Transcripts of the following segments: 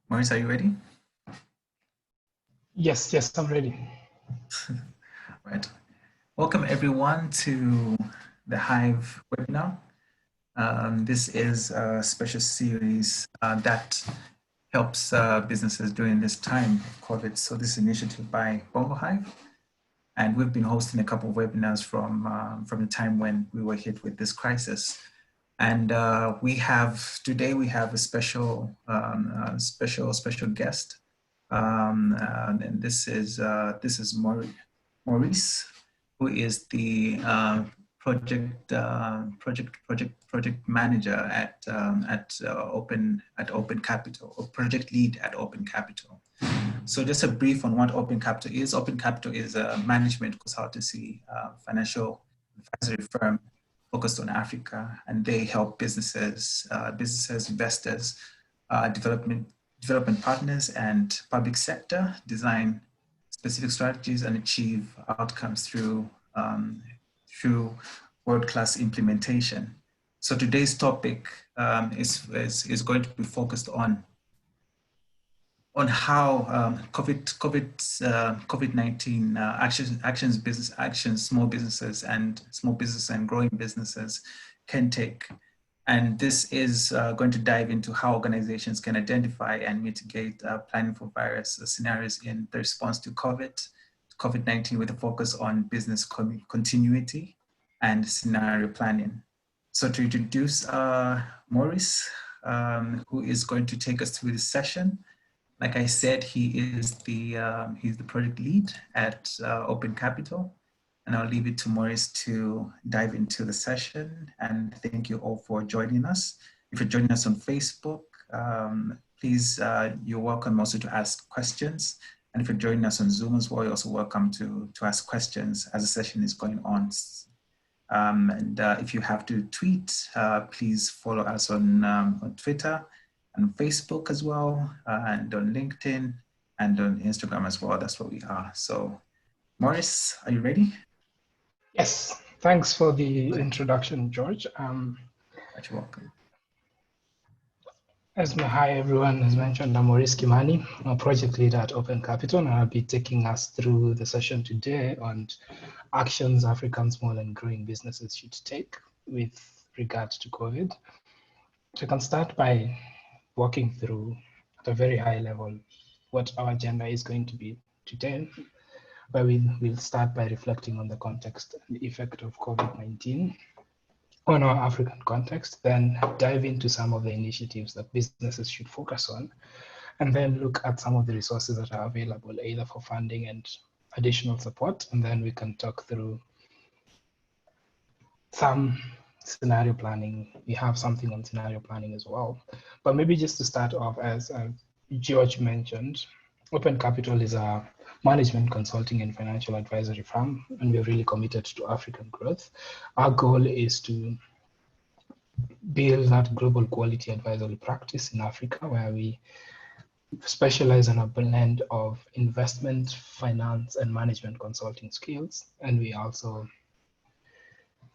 Maurice, are you ready? Yes, I'm ready. Right. Welcome everyone to the Hive webinar. This is a special series that helps businesses during this time of COVID. So this is an initiative by Bongo Hive, and we've been hosting a couple of webinars from the time when we were hit with this crisis. And today we have a special guest, and this is Maurice, who is the project manager at Open Capital, or project lead at Open Capital. So just a brief on what Open Capital is. Open Capital is a management consultancy, financial advisory firm focused on Africa, and they help businesses, investors, development partners, and public sector design specific strategies and achieve outcomes through world-class implementation. So today's topic is going to be focused on how COVID-19 small businesses and growing businesses can take. And this is going to dive into how organizations can identify and mitigate planning for virus scenarios in the response to COVID-19 with a focus on business continuity and scenario planning. So to introduce Maurice, who is going to take us through this session. Like I said, he's the project lead at Open Capital, and I'll leave it to Maurice to dive into the session. And thank you all for joining us. If you're joining us on Facebook, please, you're welcome also to ask questions. And if you're joining us on Zoom as well, you're also welcome to ask questions as the session is going on. If you have to tweet, please follow us on Twitter and Facebook as well, and on LinkedIn and on Instagram as well. That's where we are. So Maurice, are you ready? Yes, thanks for the introduction, George. You're welcome. Hi everyone, as mentioned, I'm Maurice Kimani, I'm a project leader at Open Capital, and I'll be taking us through the session today on actions African small and growing businesses should take with regards to COVID. So I can start by walking through at a very high level what our agenda is going to be today, where we'll start by reflecting on the context and the effect of COVID-19 on our African context, then dive into some of the initiatives that businesses should focus on, and then look at some of the resources that are available either for funding and additional support, and then we can talk through some scenario planning. We have something on scenario planning as well. But maybe just to start off, as George mentioned, Open Capital is a management consulting and financial advisory firm, and we're really committed to African growth. Our goal is to build that global quality advisory practice in Africa, where we specialize in a blend of investment, finance, and management consulting skills. And we also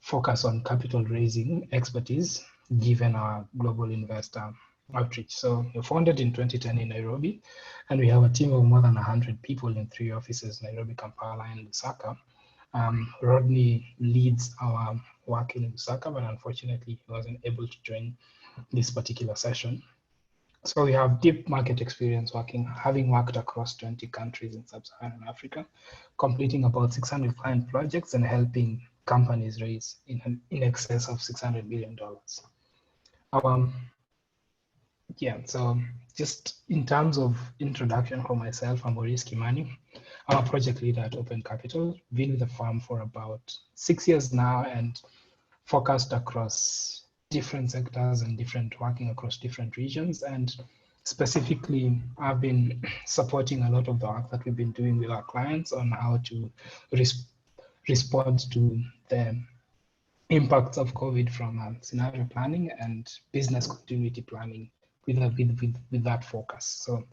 focus on capital raising expertise, given our global investor outreach. So we're founded in 2010 in Nairobi, and we have a team of more than 100 people in 3 offices, Nairobi, Kampala, and Lusaka. Rodney leads our work in Lusaka, but unfortunately he wasn't able to join this particular session. So we have deep market experience having worked across 20 countries in sub-Saharan Africa, completing about 600 client projects and helping companies raise in excess of $600 billion. So just in terms of introduction for myself, I'm Maurice Kimani. I'm a project leader at Open Capital, been with the firm for about 6 years now and focused across different sectors and working across different regions. And specifically, I've been supporting a lot of the work that we've been doing with our clients on how to respond to the impacts of COVID from scenario planning and business continuity planning with that focus. So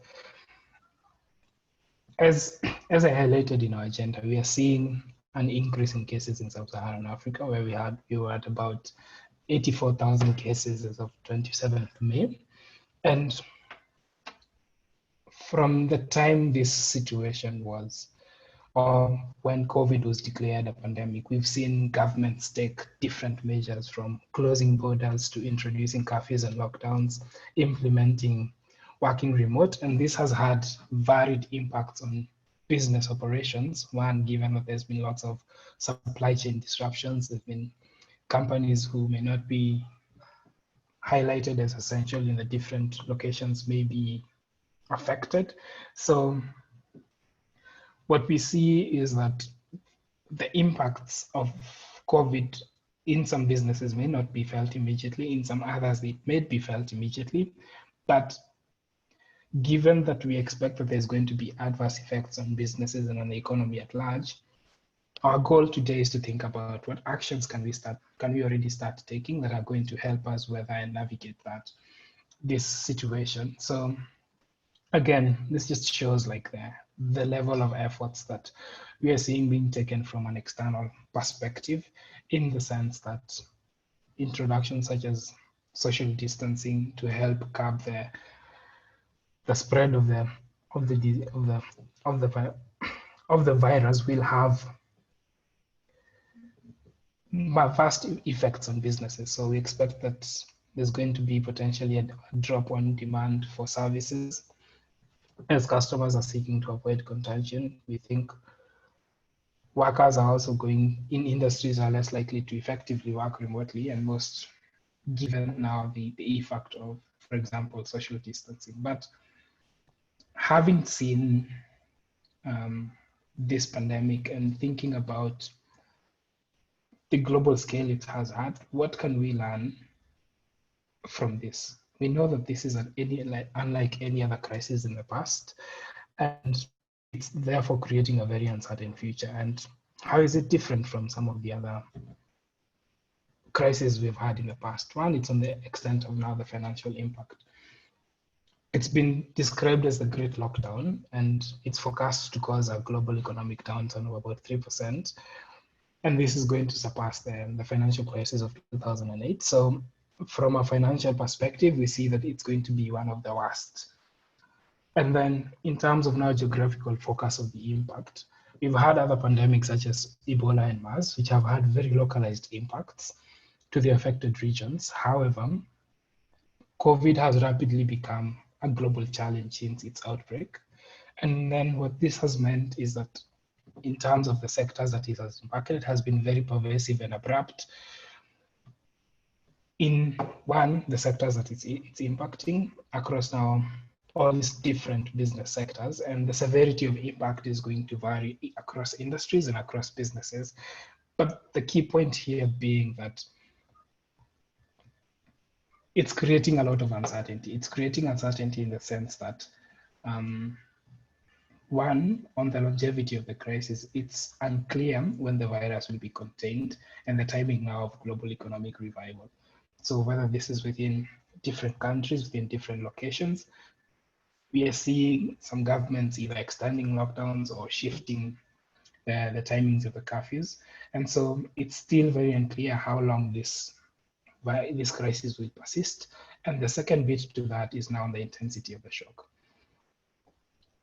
as I highlighted in our agenda, we are seeing an increase in cases in sub-Saharan Africa, where we were at about 84,000 cases as of 27th May. And from the time this situation was, or when COVID was declared a pandemic, we've seen governments take different measures, from closing borders to introducing curfews and lockdowns, implementing working remote. And this has had varied impacts on business operations. One, given that there's been lots of supply chain disruptions, there's been companies who may not be highlighted as essential in the different locations may be affected. So what we see is that the impacts of COVID in some businesses may not be felt immediately, in some others it may be felt immediately. But given that we expect that there's going to be adverse effects on businesses and on the economy at large, our goal today is to think about what actions can we already start taking that are going to help us weather and navigate this situation. So again, this just shows like the level of efforts that we are seeing being taken from an external perspective, in the sense that introductions such as social distancing to help curb the spread of the virus will have vast effects on businesses. So we expect that there's going to be potentially a drop on demand for services as customers are seeking to avoid contagion. We think workers are also in industries are less likely to effectively work remotely, and most given now the effect of, for example, social distancing. But having seen this pandemic and thinking about the global scale it has had, what can we learn from this? We know that this is unlike any other crisis in the past, and it's therefore creating a very uncertain future. And how is it different from some of the other crises we've had in the past? One, it's on the extent of now the financial impact. It's been described as the Great Lockdown, and it's forecast to cause a global economic downturn of about 3%. And this is going to surpass the financial crisis of 2008. So from a financial perspective, we see that it's going to be one of the worst. And then in terms of now geographical focus of the impact, we've had other pandemics such as Ebola and MERS, which have had very localized impacts to the affected regions. However, COVID has rapidly become a global challenge since its outbreak. And then what this has meant is that in terms of the sectors that it has impacted, it has been very pervasive and abrupt. In one, the sectors that it's impacting across now all these different business sectors, and the severity of impact is going to vary across industries and across businesses. But the key point here being that it's creating a lot of uncertainty. It's creating uncertainty in the sense that one, on the longevity of the crisis, it's unclear when the virus will be contained and the timing now of global economic revival. So whether this is within different countries, within different locations, we are seeing some governments either extending lockdowns or shifting the timings of the curfews. And so it's still very unclear how long this crisis will persist. And the second bit to that is now the intensity of the shock.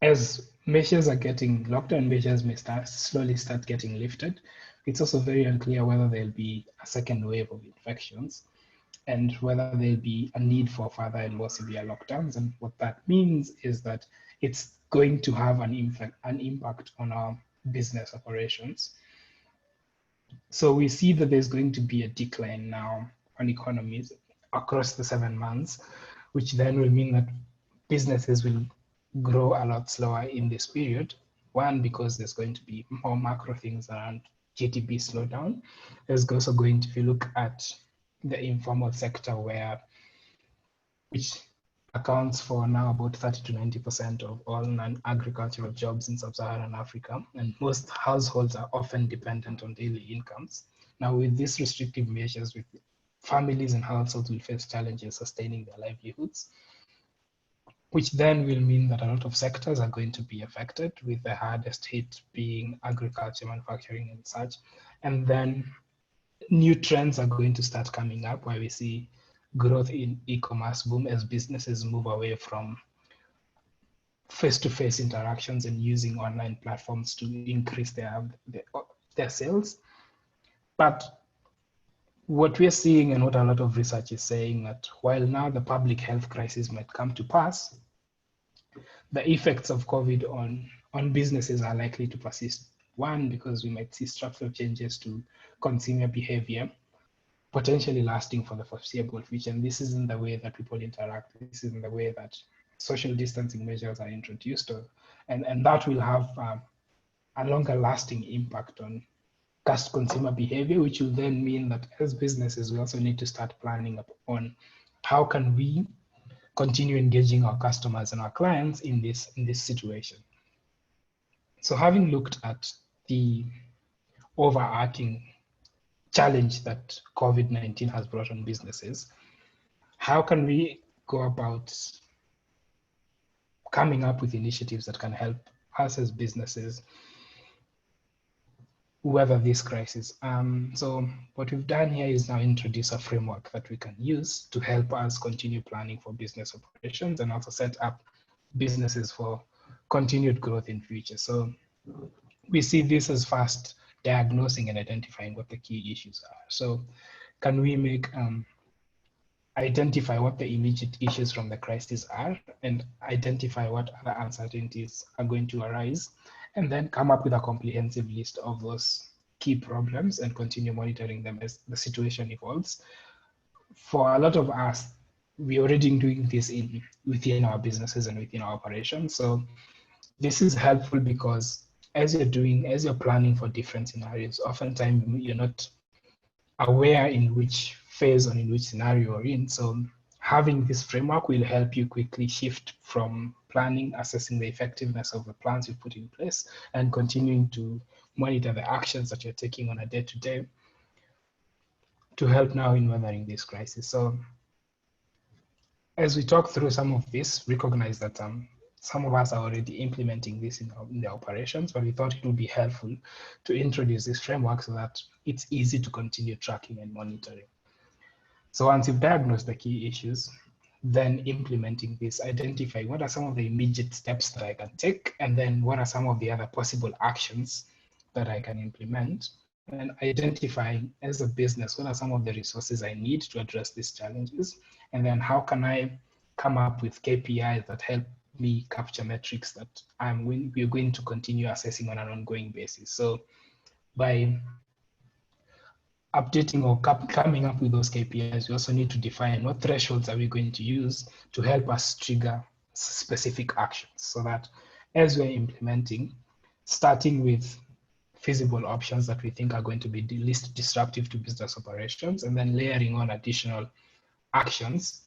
As measures are lockdown measures may slowly start getting lifted, it's also very unclear whether there'll be a second wave of infections and whether there'll be a need for further and more severe lockdowns. And what that means is that it's going to have an impact on our business operations. So we see that there's going to be a decline now on economies across the 7 months, which then will mean that businesses will grow a lot slower in this period. One, because there's going to be more macro things around GDP slowdown. There's also going to, if you look at the informal sector, which accounts for now about 30 to 90% of all non-agricultural jobs in sub-Saharan Africa, and most households are often dependent on daily incomes. Now, with these restrictive measures, families and households will face challenges sustaining their livelihoods, which then will mean that a lot of sectors are going to be affected, with the hardest hit being agriculture, manufacturing, and such. And then new trends are going to start coming up, where we see growth in e-commerce boom as businesses move away from face-to-face interactions and using online platforms to increase their sales. But what we're seeing and what a lot of research is saying that while now the public health crisis might come to pass, the effects of COVID on businesses are likely to persist. One, because we might see structural changes to consumer behavior, potentially lasting for the foreseeable future. And this isn't the way that people interact. This isn't the way that social distancing measures are introduced. And that will have a longer lasting impact on consumer behavior, which will then mean that as businesses, we also need to start planning on how can we continue engaging our customers and our clients in this situation. So having looked at the overarching challenge that COVID-19 has brought on businesses, how can we go about coming up with initiatives that can help us as businesses weather this crisis? So what we've done here is now introduce a framework that we can use to help us continue planning for business operations and also set up businesses for continued growth in future. So we see this as first diagnosing and identifying what the key issues are. So can we make identify what the immediate issues from the crisis are and identify what other uncertainties are going to arise, and then come up with a comprehensive list of those key problems and continue monitoring them as the situation evolves. For a lot of us, we're already doing this within our businesses and within our operations. So this is helpful because as you're planning for different scenarios, oftentimes you're not aware in which phase or in which scenario you're in. So having this framework will help you quickly shift from planning, assessing the effectiveness of the plans you put in place, and continuing to monitor the actions that you're taking on a day-to-day to help now in weathering this crisis. So as we talk through some of this, recognize that some of us are already implementing this in the operations, but we thought it would be helpful to introduce this framework so that it's easy to continue tracking and monitoring. So once you've diagnosed the key issues, then implementing this, identify what are some of the immediate steps that I can take, and then what are some of the other possible actions that I can implement, and identifying as a business, what are some of the resources I need to address these challenges, and then how can I come up with KPIs that help me capture metrics that we're going to continue assessing on an ongoing basis. So by updating or coming up with those KPIs, we also need to define what thresholds are we going to use to help us trigger specific actions, so that as we're implementing, starting with feasible options that we think are going to be the least disruptive to business operations, and then layering on additional actions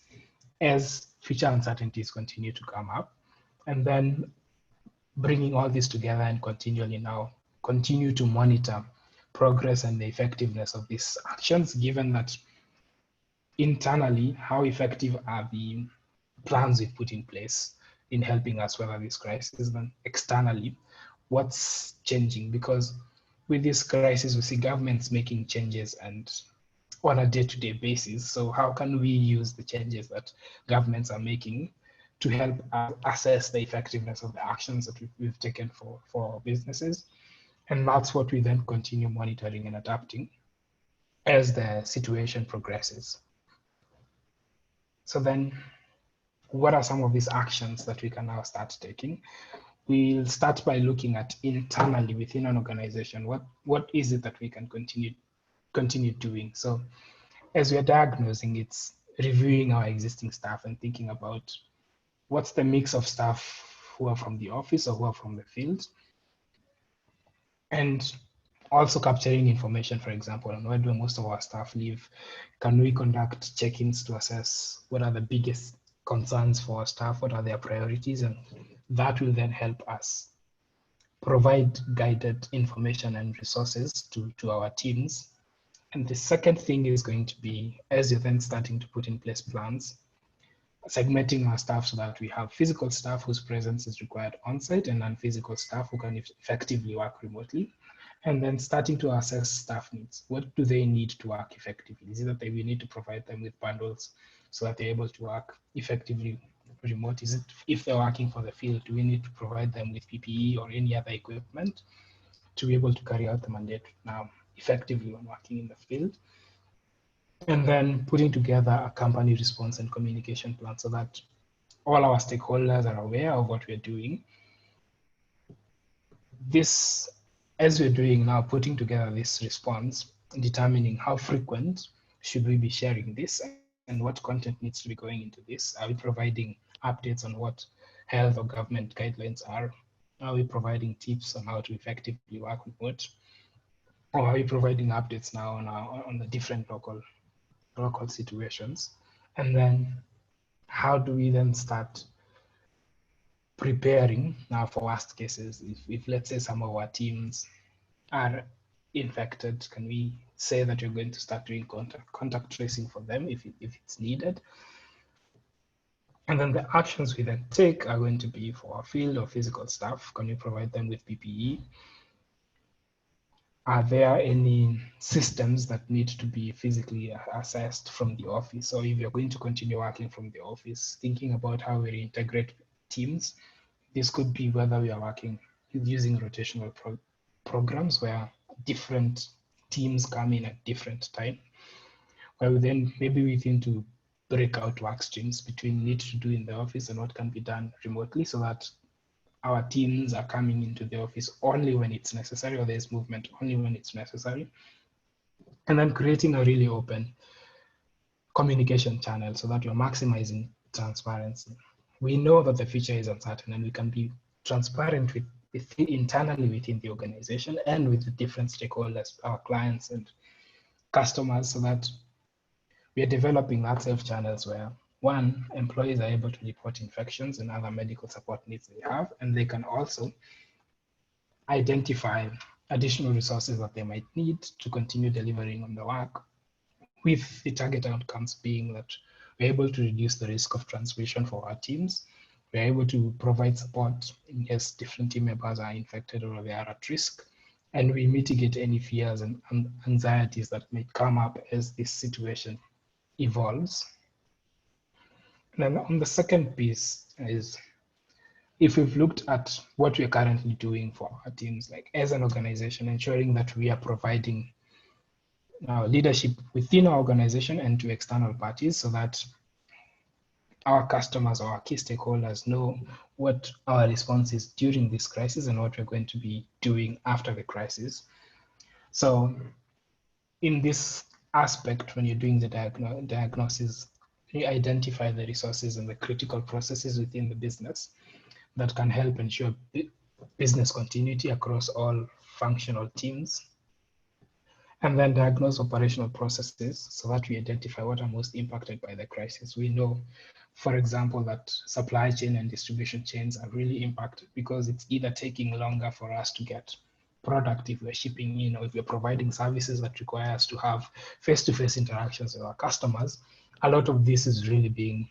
as future uncertainties continue to come up, and then bringing all this together and continue to monitor progress and the effectiveness of these actions, given that internally, how effective are the plans we've put in place in helping us weather this crisis, then externally, what's changing? Because with this crisis, we see governments making changes and on a day-to-day basis. So how can we use the changes that governments are making to help assess the effectiveness of the actions that we've taken for businesses? And that's what we then continue monitoring and adapting as the situation progresses. So then, what are some of these actions that we can now start taking? We'll start by looking at internally within an organization, what is it that we can continue doing? So as we're diagnosing, it's reviewing our existing staff and thinking about what's the mix of staff who are from the office or who are from the field, and also capturing information, for example, on where do most of our staff live. Can we conduct check-ins to assess what are the biggest concerns for our staff, what are their priorities, and that will then help us provide guided information and resources to our teams. And the second thing is going to be, as you're then starting to put in place plans, segmenting our staff so that we have physical staff whose presence is required on-site and non-physical staff who can effectively work remotely, and then starting to assess staff needs. What do they need to work effectively? Is it that we need to provide them with bundles so that they're able to work effectively remote? Is it, if they're working for the field, do we need to provide them with PPE or any other equipment to be able to carry out the mandate now effectively when working in the field? And then putting together a company response and communication plan so that all our stakeholders are aware of what we're doing. This, as we're doing now, putting together this response, determining how frequent should we be sharing this and what content needs to be going into this. Are we providing updates on what health or government guidelines are? Are we providing tips on how to effectively work remote? Or are we providing updates now on the different local situations? And then how do we then start preparing now for worst cases? If let's say some of our teams are infected, can we say that you're going to start doing contact tracing for them if it's needed? And then the actions we then take are going to be for our field or physical staff. Can we provide them with PPE? Are there any systems that need to be physically assessed from the office? Or if you're going to continue working from the office, thinking about how we integrate teams. This could be whether we are working using rotational programs where different teams come in at different time, where then maybe we need to break out work streams between need to do in the office and what can be done remotely, so that our teams are coming into the office only when it's necessary, or there's movement only when it's necessary. And then creating a really open communication channel so that you're maximizing transparency. We know that the future is uncertain, and we can be transparent internally within the organization and with the different stakeholders, our clients and customers, so that we are developing that safe channels where, one, employees are able to report infections and other medical support needs they have, and they can also identify additional resources that they might need to continue delivering on the work, with the target outcomes being that we're able to reduce the risk of transmission for our teams. We're able to provide support in case different team members are infected or they are at risk, and we mitigate any fears and anxieties that may come up as this situation evolves. And then on the second piece is, if we've looked at what we're currently doing for our teams, like as an organization, ensuring that we are providing leadership within our organization and to external parties so that our customers or our key stakeholders know what our response is during this crisis and what we're going to be doing after the crisis. So in this aspect, when you're doing the diagnosis, you identify the resources and the critical processes within the business that can help ensure business continuity across all functional teams, and then diagnose operational processes so that we identify what are most impacted by the crisis. We know, for example, that supply chain and distribution chains are really impacted because it's either taking longer for us to get product if we're shipping in, or if we're providing services that require us to have face-to-face interactions with our customers. A lot of this is really being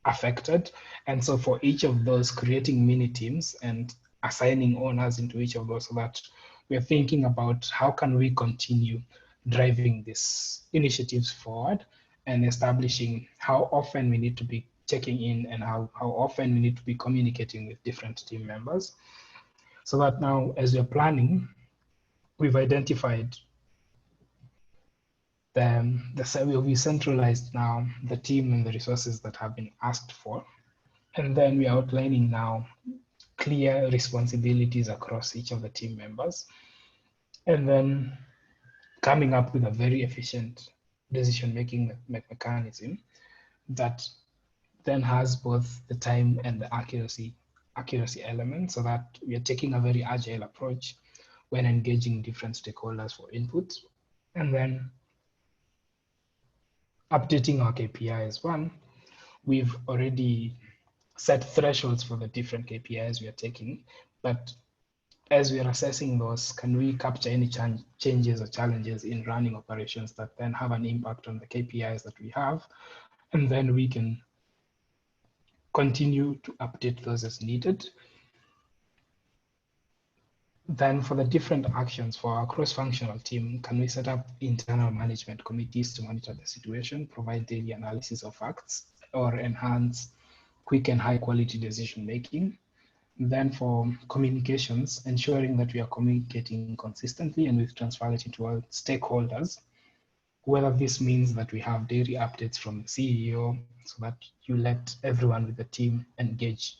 affected. And so for each of those, creating mini teams and assigning owners into each of those, so that we're thinking about how can we continue driving these initiatives forward, and establishing how often we need to be checking in and how often we need to be communicating with different team members. So that now, as we're planning, we've identified we centralized now the team and the resources that have been asked for. And then we are outlining now clear responsibilities across each of the team members. And then coming up with a very efficient decision-making mechanism that then has both the time and the accuracy element, so that we are taking a very agile approach when engaging different stakeholders for input. And then updating our KPIs. One, we've already set thresholds for the different KPIs we are taking, but as we are assessing those, can we capture any changes or challenges in running operations that then have an impact on the KPIs that we have? And then we can continue to update those as needed. Then for the different actions for our cross-functional team, can we set up internal management committees to monitor the situation, provide daily analysis of facts, or enhance quick and high quality decision making. Then for communications, ensuring that we are communicating consistently and with transparency to all stakeholders, whether this means that we have daily updates from the CEO so that you let everyone with the team engage.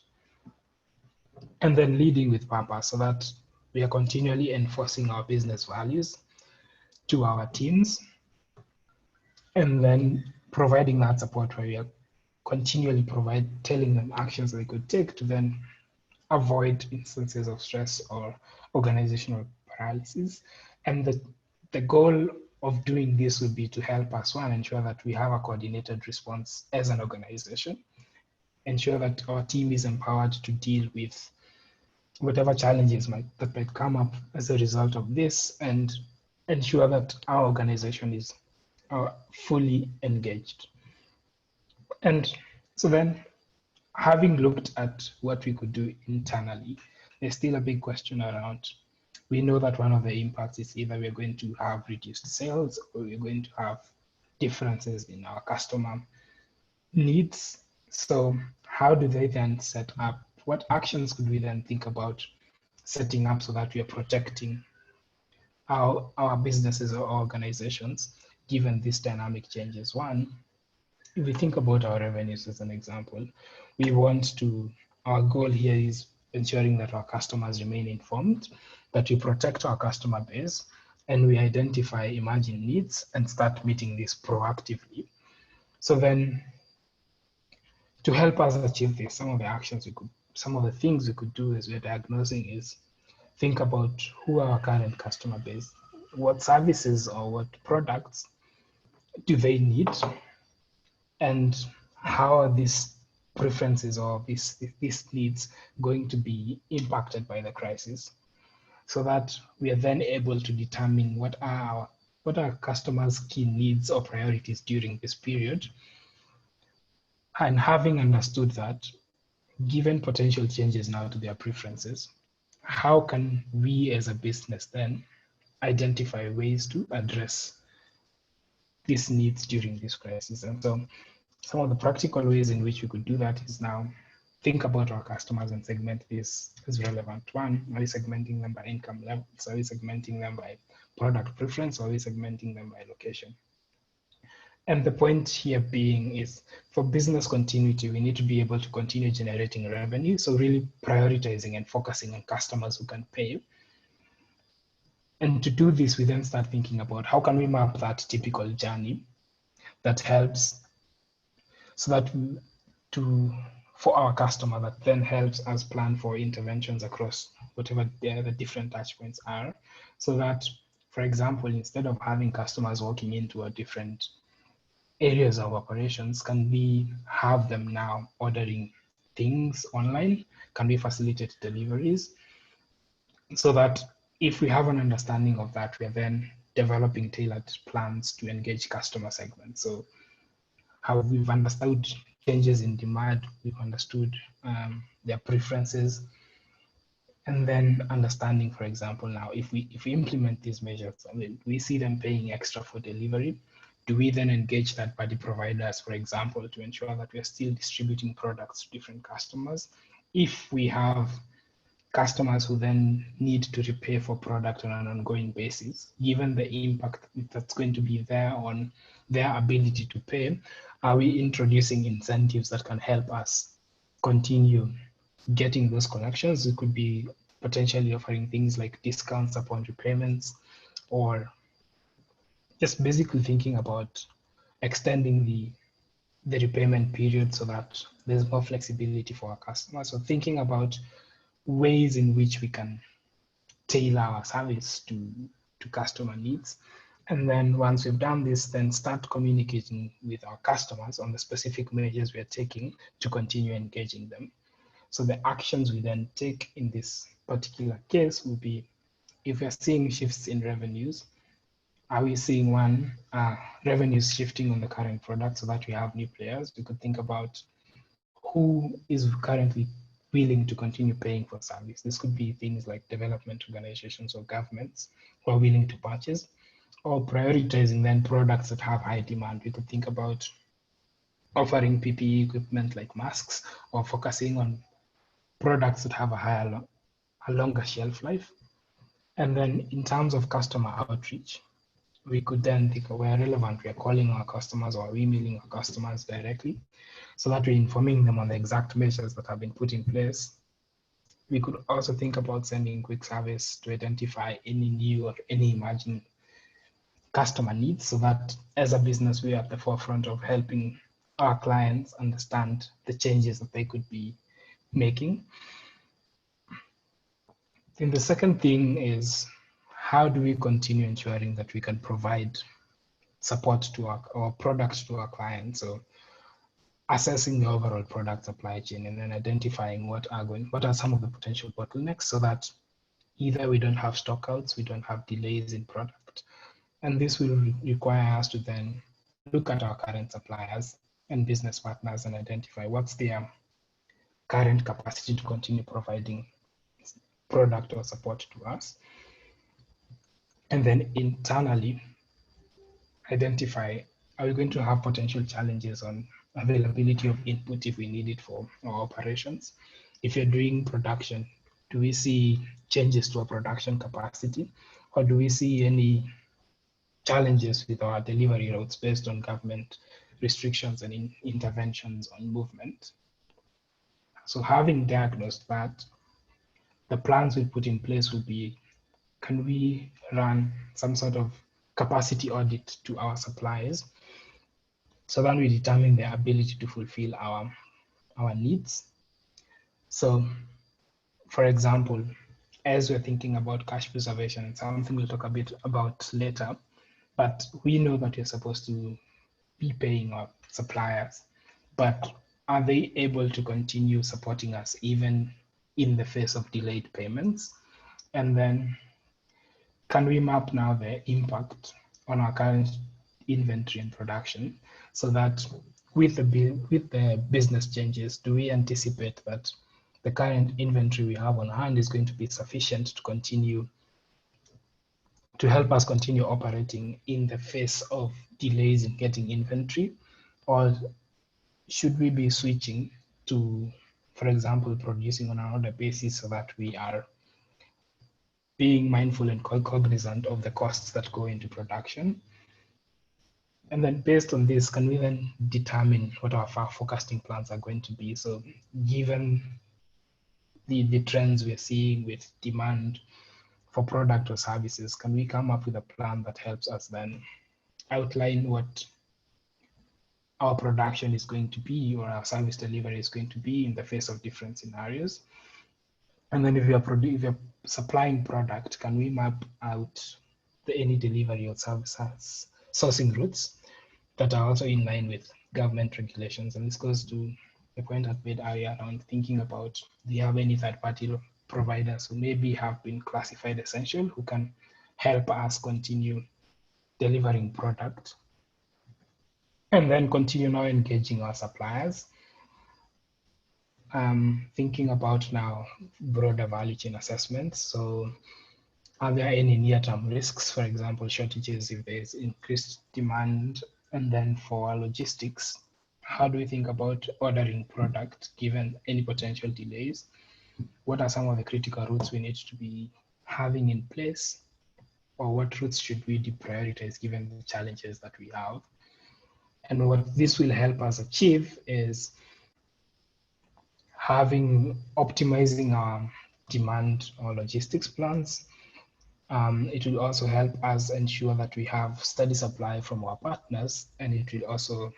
And then leading with purpose so that we are continually enforcing our business values to our teams, and then providing that support where we are continually telling them actions they could take to then avoid instances of stress or organizational paralysis. And the goal of doing this would be to help us, one, ensure that we have a coordinated response as an organization, ensure that our team is empowered to deal with whatever challenges that might come up as a result of this, and ensure that our organization is fully engaged. And so then, having looked at what we could do internally, there's still a big question around, we know that one of the impacts is either we're going to have reduced sales or we're going to have differences in our customer needs. So how do they then set up? What actions could we then think about setting up so that we are protecting our businesses or organizations given these dynamic changes? One, if we think about our revenues as an example, our goal here is ensuring that our customers remain informed, that we protect our customer base, and we identify emerging needs and start meeting this proactively. So then, to help us achieve this, some of the things we could do as we're diagnosing is think about who our current customer base, what services or what products do they need, and how are these preferences or these needs going to be impacted by the crisis, so that we are then able to determine what are customers' key needs or priorities during this period. And having understood that, given potential changes now to their preferences, how can we as a business then identify ways to address these needs during this crisis? And so some of the practical ways in which we could do that is now think about our customers and segment this as relevant. One, are we segmenting them by income levels? Are we segmenting them by product preference? Or are we segmenting them by location? And the point here being is, for business continuity, we need to be able to continue generating revenue. So really prioritizing and focusing on customers who can pay. And to do this, we then start thinking about how can we map that typical journey that helps, so that for our customer, that then helps us plan for interventions across whatever the different touch points are. So that, for example, instead of having customers walking into a different areas of operations, can we have them now ordering things online? Can we facilitate deliveries? So that if we have an understanding of that, we are then developing tailored plans to engage customer segments. So how we've understood changes in demand, we've understood their preferences, and then understanding, for example, now if we implement these measures, I mean, we see them paying extra for delivery. Do we then engage third-party providers, for example, to ensure that we are still distributing products to different customers? If we have customers who then need to repay for product on an ongoing basis, given the impact that's going to be there on their ability to pay, are we introducing incentives that can help us continue getting those collections? It could be potentially offering things like discounts upon repayments, or just basically thinking about extending the repayment period so that there's more flexibility for our customers. So thinking about ways in which we can tailor our service to customer needs. And then once we've done this, then start communicating with our customers on the specific measures we are taking to continue engaging them. So the actions we then take in this particular case will be, if we're seeing shifts in revenues, are we seeing revenues shifting on the current product so that we have new players? We could think about who is currently willing to continue paying for service. This could be things like development organizations or governments who are willing to purchase, or prioritizing then products that have high demand. We could think about offering PPE equipment like masks, or focusing on products that have a longer shelf life. And then in terms of customer outreach, we could then think where relevant, we are calling our customers or emailing our customers directly so that we're informing them on the exact measures that have been put in place. We could also think about sending quick surveys to identify any new or any emerging customer needs so that as a business, we're at the forefront of helping our clients understand the changes that they could be making. Then the second thing is, how do we continue ensuring that we can provide support to our products to our clients? So assessing the overall product supply chain and then identifying what are some of the potential bottlenecks so that either we don't have stockouts, we don't have delays in product. And this will require us to then look at our current suppliers and business partners and identify what's their current capacity to continue providing product or support to us. And then internally, identify, are we going to have potential challenges on availability of input if we need it for our operations? If you're doing production, do we see changes to our production capacity? Or do we see any challenges with our delivery routes based on government restrictions and interventions on movement? So having diagnosed that, the plans we put in place will be, can we run some sort of capacity audit to our suppliers so that we determine their ability to fulfill our needs? So for example, as we're thinking about cash preservation, it's something we'll talk a bit about later, but we know that we're supposed to be paying our suppliers, but are they able to continue supporting us even in the face of delayed payments? And then can we map now the impact on our current inventory and production so that with the business changes, do we anticipate that the current inventory we have on hand is going to be sufficient to continue to help us continue operating in the face of delays in getting inventory? Or should we be switching to, for example, producing on an order basis so that we are being mindful and cognizant of the costs that go into production? And then based on this, can we then determine what our forecasting plans are going to be? So given the trends we're seeing with demand for product or services, can we come up with a plan that helps us then outline what our production is going to be or our service delivery is going to be in the face of different scenarios? And then if you're supplying product, can we map out any delivery or services sourcing routes that are also in line with government regulations? And this goes to the point I've made earlier around thinking about, do you have any third-party providers who maybe have been classified essential who can help us continue delivering product? And then continue now engaging our suppliers. Thinking about now broader value chain assessments. So are there any near-term risks, for example, shortages if there's increased demand? And then for logistics, how do we think about ordering product given any potential delays? What are some of the critical routes we need to be having in place? Or what routes should we deprioritize given the challenges that we have? And what this will help us achieve is optimizing our demand or logistics plans. It will also help us ensure that we have steady supply from our partners, and it will also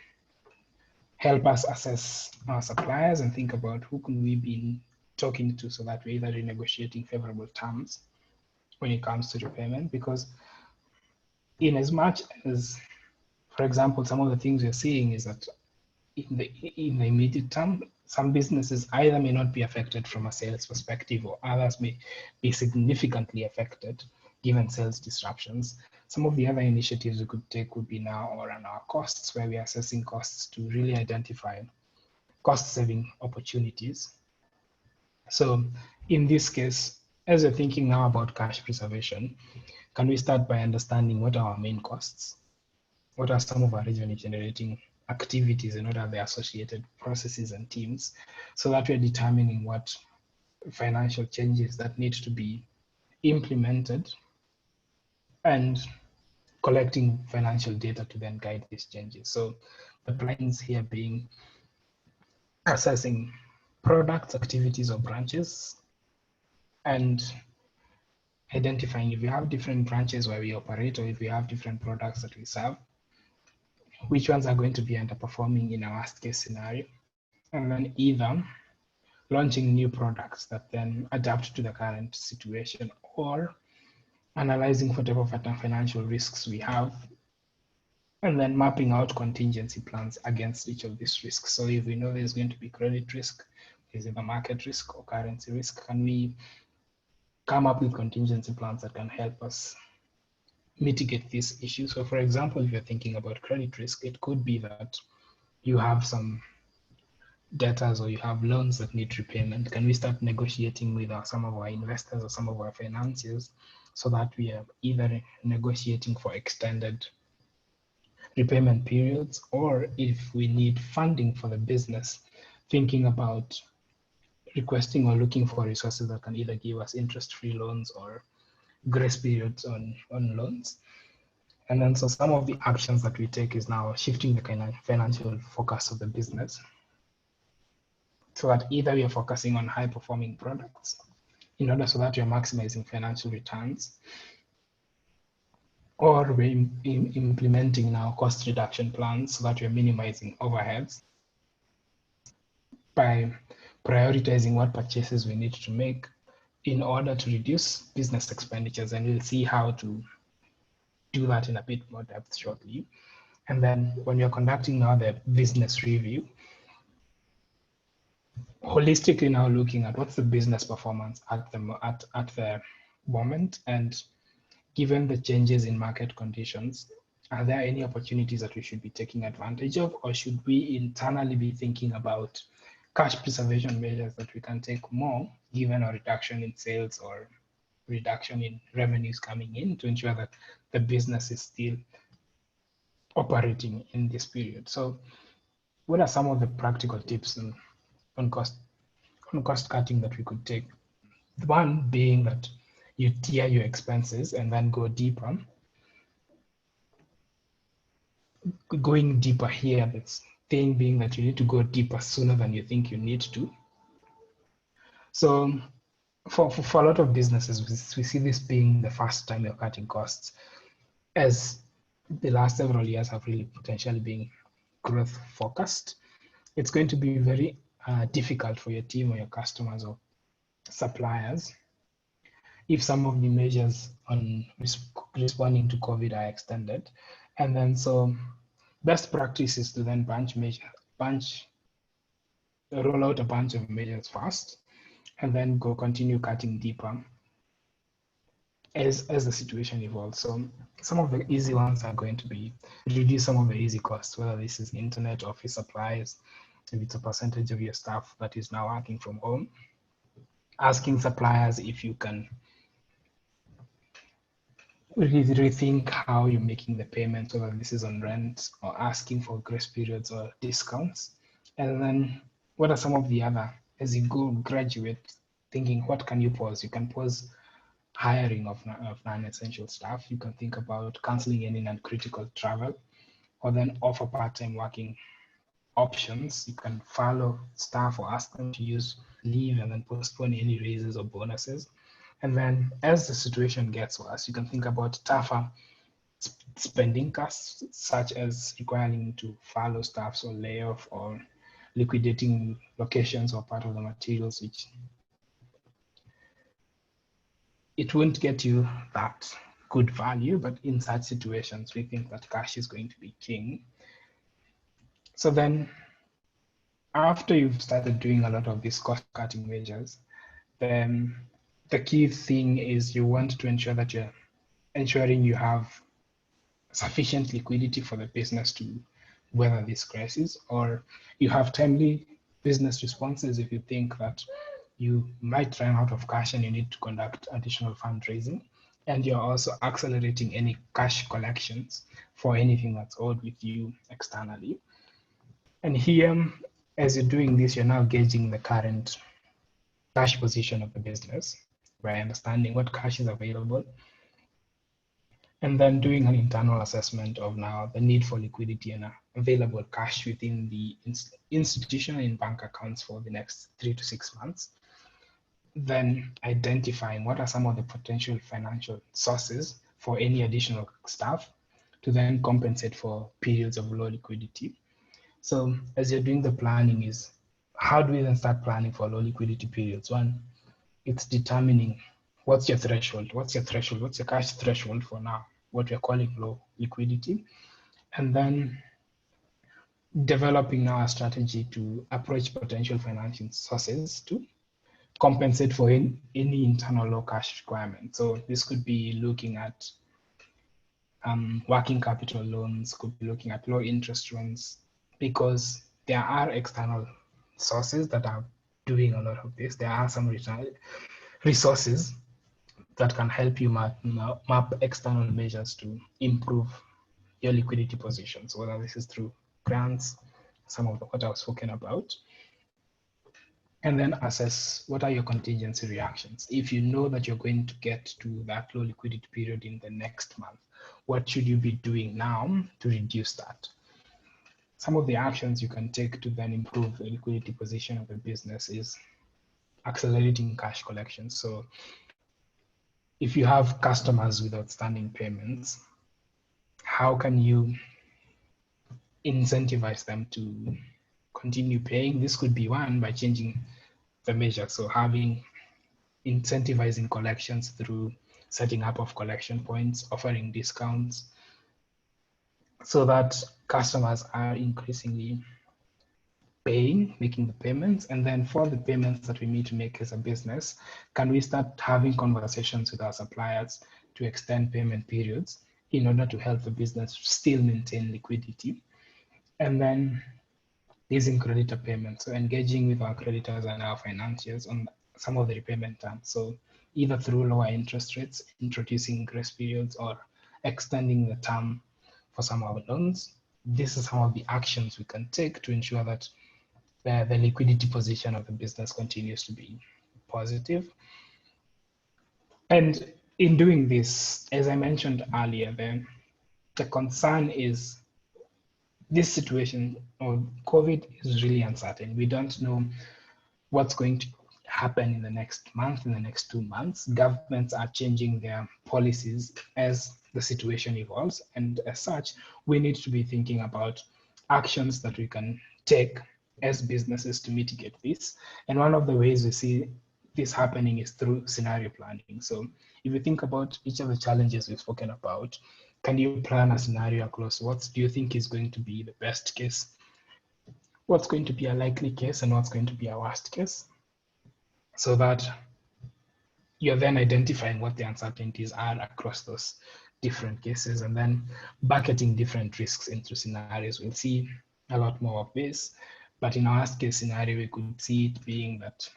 help us assess our suppliers and think about who can we be talking to so that we're either renegotiating favorable terms when it comes to repayment. Because in as much as, for example, some of the things we're seeing is that in the immediate term, some businesses either may not be affected from a sales perspective, or others may be significantly affected given sales disruptions. Some of the other initiatives we could take would be now around our costs, where we are assessing costs to really identify cost-saving opportunities. So in this case, as we're thinking now about cash preservation, can we start by understanding what are our main costs? What are some of our revenue generating activities and what are the associated processes and teams, so that we're determining what financial changes that need to be implemented and collecting financial data to then guide these changes. So the plans here being assessing products, activities, or branches, and identifying if we have different branches where we operate or if we have different products that we serve, which ones are going to be underperforming in a worst case scenario, and then either launching new products that then adapt to the current situation, or analyzing whatever financial risks we have and then mapping out contingency plans against each of these risks. So if we know there's going to be credit risk, is it a market risk or currency risk, can we come up with contingency plans that can help us mitigate these issues? So for example, if you're thinking about credit risk, it could be that you have some debtors or you have loans that need repayment. Can we start negotiating with some of our investors or some of our financiers so that we are either negotiating for extended repayment periods, or if we need funding for the business, thinking about requesting or looking for resources that can either give us interest-free loans or grace periods on loans. And then so some of the actions that we take is now shifting the financial focus of the business, so that either we are focusing on high performing products in order so that we are maximizing financial returns, or we're implementing now cost reduction plans so that we're minimizing overheads by prioritizing what purchases we need to make in order to reduce business expenditures. And we'll see how to do that in a bit more depth shortly. And then when you're conducting now the business review, holistically now looking at what's the business performance at the moment, and given the changes in market conditions, are there any opportunities that we should be taking advantage of, or should we internally be thinking about cash preservation measures that we can take more given a reduction in sales or reduction in revenues coming in, to ensure that the business is still operating in this period? So what are some of the practical tips on cost cutting that we could take? The one being that you tier your expenses and then go deeper. Going deeper here, the thing being that you need to go deeper sooner than you think you need to. So for a lot of businesses, we see this being the first time you're cutting costs, as the last several years have really potentially been growth focused. It's going to be very difficult for your team or your customers or suppliers if some of the measures on responding to COVID are extended. And then so best practice is to then roll out a bunch of measures first, and then continue cutting deeper as the situation evolves. So some of the easy ones are going to be reduce some of the easy costs, whether this is internet, office supplies, if it's a percentage of your staff that is now working from home. Asking suppliers if you can rethink how you're making the payments, whether this is on rent, or asking for grace periods or discounts. And then what are some of the other, as you go graduate, thinking what can you pause? You can pause hiring of non-essential staff. You can think about canceling any non-critical travel, or then offer part-time working options. You can follow staff or ask them to use leave and then postpone any raises or bonuses. And then as the situation gets worse, you can think about tougher spending costs, such as requiring to follow staff or lay off, or liquidating locations or part of the materials, which it won't get you that good value, but in such situations, we think that cash is going to be king. So then after you've started doing a lot of these cost cutting measures, then the key thing is you want to ensure that you're ensuring you have sufficient liquidity for the business to weather this crisis, or you have timely business responses if you think that you might run out of cash and you need to conduct additional fundraising, and you're also accelerating any cash collections for anything that's owed with you externally. And here, as you're doing this, you're now gauging the current cash position of the business by understanding what cash is available, and then doing an internal assessment of now the need for liquidity and available cash within the institution and bank accounts for the next 3 to 6 months. Then identifying what are some of the potential financial sources for any additional staff to then compensate for periods of low liquidity. So as you're doing the planning is, how do we then start planning for low liquidity periods? One, it's determining what's your threshold, what's your cash threshold for now, what we're calling low liquidity, and then developing now a strategy to approach potential financing sources to compensate for any internal low cash requirement. So this could be looking at working capital loans, could be looking at low interest loans, because there are external sources that are doing a lot of this. There are some resources that can help you map external measures to improve your liquidity positions, whether this is through grants, some of what I've spoken about, and then assess what are your contingency reactions. If you know that you're going to get to that low liquidity period in the next month, what should you be doing now to reduce that? Some of the actions you can take to then improve the liquidity position of the business is accelerating cash collections. So if you have customers with outstanding payments, how can you incentivize them to continue paying? This could be one by changing the measure. So incentivizing collections through setting up of collection points, offering discounts, so that customers are increasingly paying, making the payments. And then for the payments that we need to make as a business, can we start having conversations with our suppliers to extend payment periods in order to help the business still maintain liquidity? And then using creditor payments, so engaging with our creditors and our financiers on some of the repayment terms. So either through lower interest rates, introducing grace periods, or extending the term for some of our loans. This is some of the actions we can take to ensure that the liquidity position of the business continues to be positive. And in doing this, as I mentioned earlier, the concern is this situation of COVID is really uncertain. We don't know what's going to happen in the next month, in the next 2 months. Governments are changing their policies as the situation evolves. And as such, we need to be thinking about actions that we can take as businesses to mitigate this. And one of the ways we see this happening is through scenario planning. So if you think about each of the challenges we've spoken about, can you plan a scenario across what do you think is going to be the best case? What's going to be a likely case and what's going to be a worst case? So that you're then identifying what the uncertainties are across those different cases, and then bucketing different risks into scenarios. We'll see a lot more of this, but in our worst case scenario, we could see it being that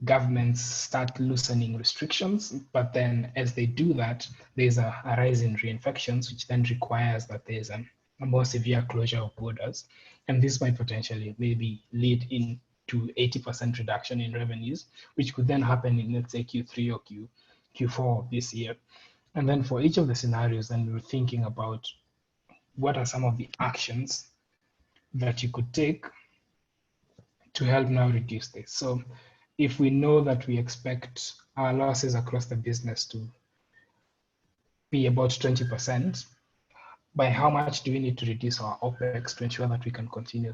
governments start loosening restrictions, but then as they do that, there's a rise in reinfections, which then requires that there's a more severe closure of borders. And this might potentially maybe lead into 80% reduction in revenues, which could then happen in, let's say, Q3 or Q4 of this year. And then for each of the scenarios, then we're thinking about what are some of the actions that you could take to help now reduce this. So if we know that we expect our losses across the business to be about 20%, by how much do we need to reduce our OPEX to ensure that we can continue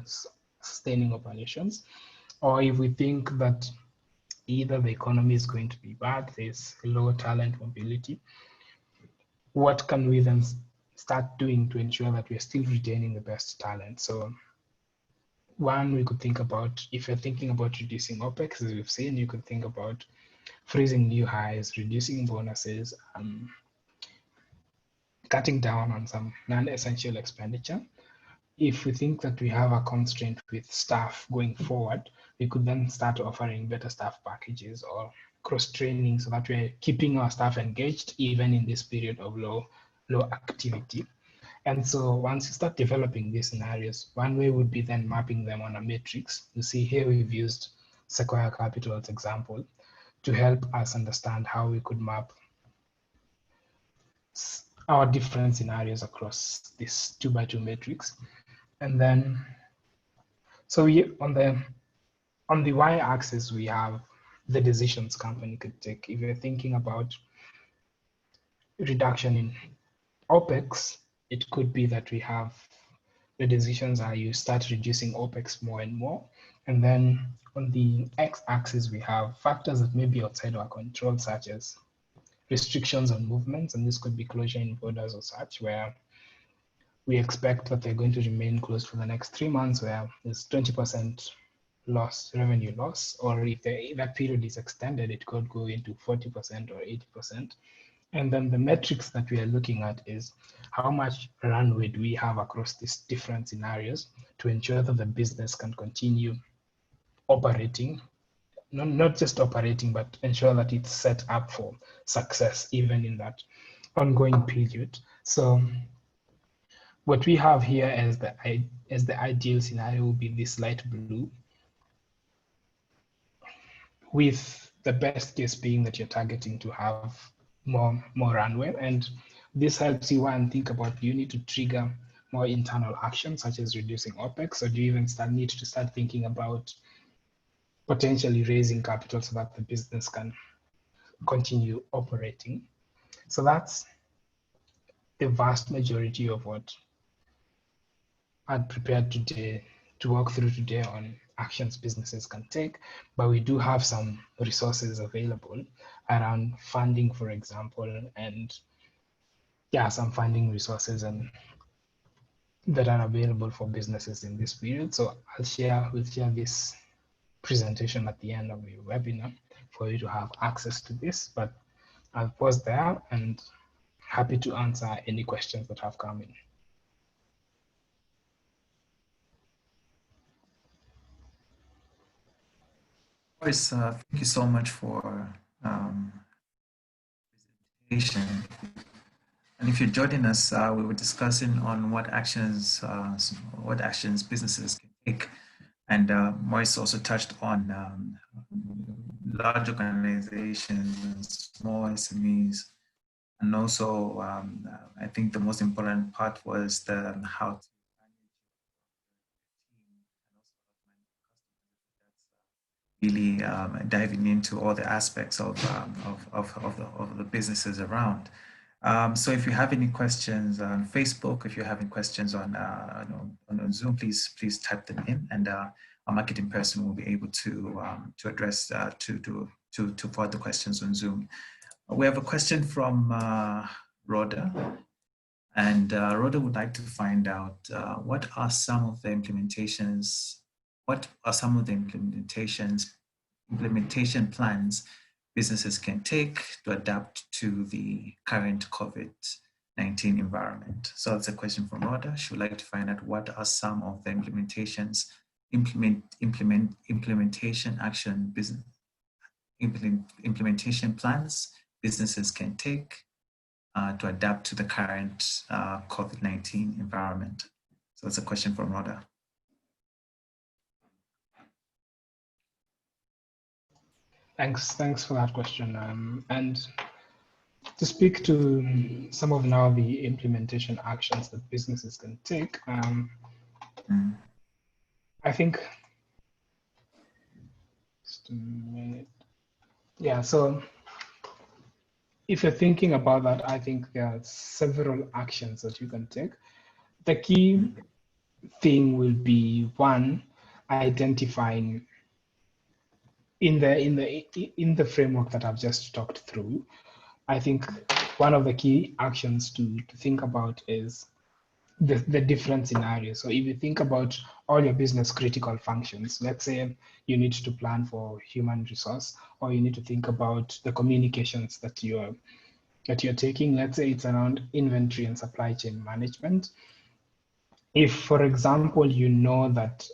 sustaining operations? Or if we think that either the economy is going to be bad, there's low talent mobility, what can we then start doing to ensure that we're still retaining the best talent? So one, we could think about, if you're thinking about reducing OPEX, as we've seen, you could think about freezing new hires, reducing bonuses, cutting down on some non-essential expenditure. If we think that we have a constraint with staff going forward, we could then start offering better staff packages or cross-training so that we're keeping our staff engaged even in this period of low activity. And so once you start developing these scenarios, one way would be then mapping them on a matrix. You see here we've used Sequoia Capital as example to help us understand how we could map our different scenarios across this 2x2 matrix. And then, so we on the y-axis, we have the decisions company could take. If you're thinking about reduction in OPEX, it could be that we have the decisions are you start reducing OPEX more and more. And then on the x-axis, we have factors that may be outside our control, such as restrictions on movements, and this could be closure in borders or such, where we expect that they're going to remain closed for the next 3 months, where there's 20% revenue loss, or if that period is extended, it could go into 40% or 80%. And then the metrics that we are looking at is how much runway do we have across these different scenarios to ensure that the business can continue operating, not just operating, but ensure that it's set up for success even in that ongoing period. So what we have here as the ideal scenario will be this light blue, with the best case being that you're targeting to have more runway. And this helps you think about, do you need to trigger more internal action such as reducing OPEX, or do you even need to start thinking about potentially raising capital so that the business can continue operating? So that's the vast majority of what I'd prepared today to walk through today on actions businesses can take, but we do have some resources available around funding, for example, and some funding resources and that are available for businesses in this period. So we'll share this presentation at the end of the webinar for you to have access to this, but I'll pause there and happy to answer any questions that have come in. Maurice, thank you so much for presentation. And if you're joining us, we were discussing on what actions businesses can take. And Maurice also touched on large organizations and small SMEs. And also, I think the most important part was how to really diving into all the aspects of the businesses around. So if you have any questions on Facebook, if you're having questions on Zoom, please type them in, and our marketing person will be able to address to further questions on Zoom. We have a question from Rhoda, and Rhoda would like to find out what are some of the implementation plans businesses can take to adapt to the current COVID-19 environment. So that's a question from Rhoda. She would like to find out what are some of the implementation plans businesses can take to adapt to the current COVID-19 environment. So that's a question from Rhoda. Thanks for that question. And to speak to some of now the implementation actions that businesses can take, I think, just a minute. Yeah, so if you're thinking about that, I think there are several actions that you can take. The key thing will be, one, identifying in the framework that I've just talked through. I think one of the key actions to think about is the different scenarios. So if you think about all your business critical functions, let's say you need to plan for human resource, or you need to think about the communications that you're taking. Let's say it's around inventory and supply chain management. If, for example, you know that,